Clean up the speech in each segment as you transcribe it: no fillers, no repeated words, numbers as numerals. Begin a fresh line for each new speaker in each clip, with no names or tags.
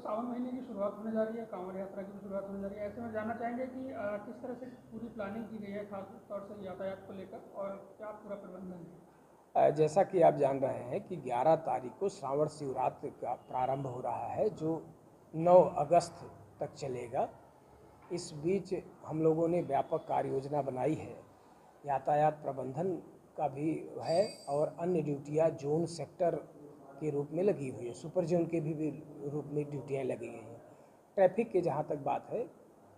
सावन महीने की शुरुआत होने जा रही है, कांवड़ यात्रा की भी शुरुआत होने जा रही है। ऐसे में जानना चाहेंगे कि किस तरह से पूरी प्लानिंग की गई है, खास तौर से यातायात को लेकर, और क्या पूरा प्रबंधन है।
जैसा कि आप जान रहे हैं कि 11 तारीख को श्रावण शिवरात्रि का प्रारंभ हो रहा है, जो 9 अगस्त तक चलेगा। इस बीच हम लोगों ने व्यापक कार्य योजना बनाई है। यातायात प्रबंधन का भी है और अन्य ड्यूटियां जोन सेक्टर के रूप में लगी हुई है, सुपर जोन के भी रूप में ड्यूटियां लगी गई हैं। ट्रैफिक की जहाँ तक बात है,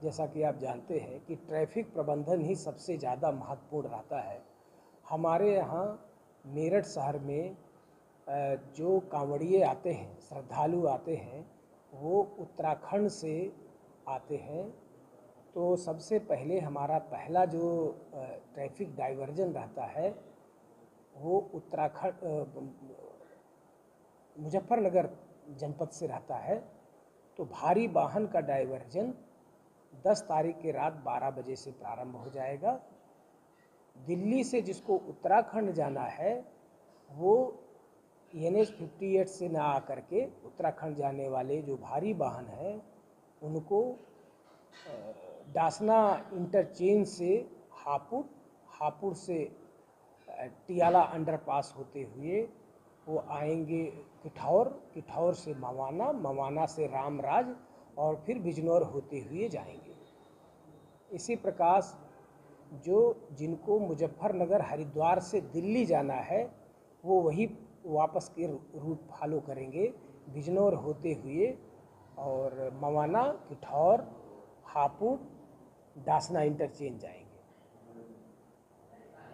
जैसा कि आप जानते हैं कि ट्रैफिक प्रबंधन ही सबसे ज़्यादा महत्वपूर्ण रहता है। हमारे यहाँ मेरठ शहर में जो कांवड़िए आते हैं, श्रद्धालु आते हैं, वो उत्तराखंड से आते हैं। तो सबसे पहले हमारा पहला जो ट्रैफिक डाइवर्जन रहता है वो उत्तराखंड मुजफ्फरनगर जनपद से रहता है। तो भारी वाहन का डाइवर्जन 10 तारीख के रात 12 बजे से प्रारंभ हो जाएगा। दिल्ली से जिसको उत्तराखंड जाना है वो NH 58 से ना आकर के उत्तराखंड जाने वाले जो भारी वाहन हैं उनको डासना इंटरचेंज से हापुड़ से टियाला अंडरपास होते हुए वो आएंगे किठौर से मवाना से रामराज और फिर बिजनौर होते हुए जाएंगे। इसी प्रकार जिनको मुजफ्फरनगर हरिद्वार से दिल्ली जाना है वो वही वापस के रूट फॉलो करेंगे, बिजनौर होते हुए और मवाना, किठौर, हापुड़, डासना इंटरचेंज जाएंगे।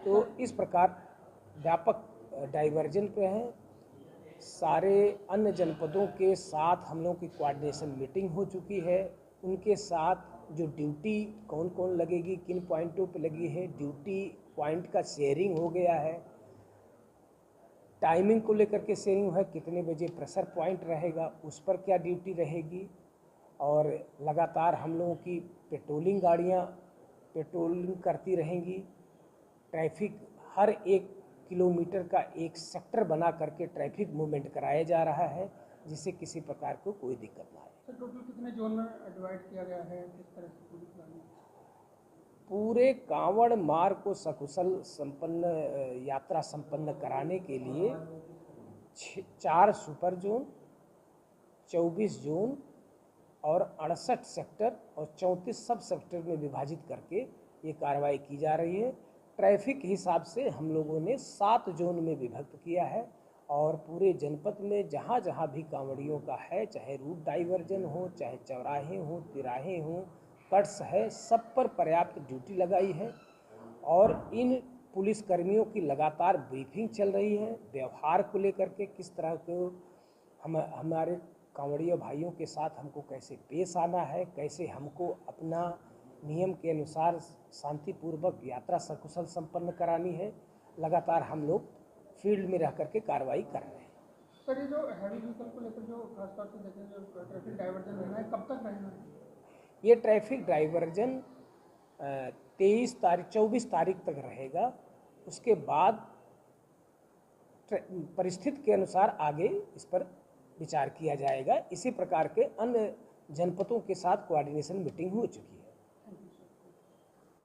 तो इस प्रकार व्यापक डाइवर्जन पे हैं। सारे अन्य जनपदों के साथ हम लोगों की कोऑर्डिनेशन मीटिंग हो चुकी है। उनके साथ जो ड्यूटी कौन कौन लगेगी, किन पॉइंटों पे लगी है, ड्यूटी पॉइंट का शेयरिंग हो गया है। टाइमिंग को लेकर के शेयरिंग है, कितने बजे प्रेशर पॉइंट रहेगा, उस पर क्या ड्यूटी रहेगी। और लगातार हम लोगों की पेट्रोलिंग गाड़ियाँ पेट्रोलिंग करती रहेंगी। ट्रैफिक हर 1 किलोमीटर का एक सेक्टर बना करके ट्रैफिक मूवमेंट कराया जा रहा है, जिससे किसी प्रकार को कोई दिक्कत ना आए।
सर, टोटल कितने जोन में डिवाइड किया गया है, किस तरह से पूरी प्लानिंग।
पूरे कांवड़ मार्ग को सकुशल संपन्न यात्रा संपन्न कराने के लिए 4 सुपर जोन, 24 जोन और 68 सेक्टर और 34 सब सेक्टर में विभाजित करके ये कार्रवाई की जा रही है। ट्रैफिक के हिसाब से हम लोगों ने 7 जोन में विभक्त किया है और पूरे जनपद में जहाँ जहाँ भी कांवड़ियों का है, चाहे रूट डाइवर्जन हो, चाहे चौराहे हों, तिराहे हों, कट्स है, सब पर पर्याप्त ड्यूटी लगाई है। और इन पुलिसकर्मियों की लगातार ब्रीफिंग चल रही है व्यवहार को लेकर के, किस तरह को हमारे कांवड़िया भाइयों के साथ हमको कैसे पेश आना है, कैसे हमको अपना नियम के अनुसार शांतिपूर्वक यात्रा सकुशल संपन्न करानी है। लगातार हम लोग फील्ड में रह करके कार्रवाई कर रहे हैं।
सर, ये जो हैवी व्हीकल को लेकर जो खासतौर से देखें, जो ट्रैफिक डाइवर्जन रहना है, कब तक रहना है।
ये ट्रैफिक डाइवर्जन 24 तारीख तक रहेगा। उसके बाद परिस्थिति के अनुसार आगे इस पर विचार किया जाएगा। इसी प्रकार के अन्य जनपदों के साथ कोऑर्डिनेशन मीटिंग हो चुकी है।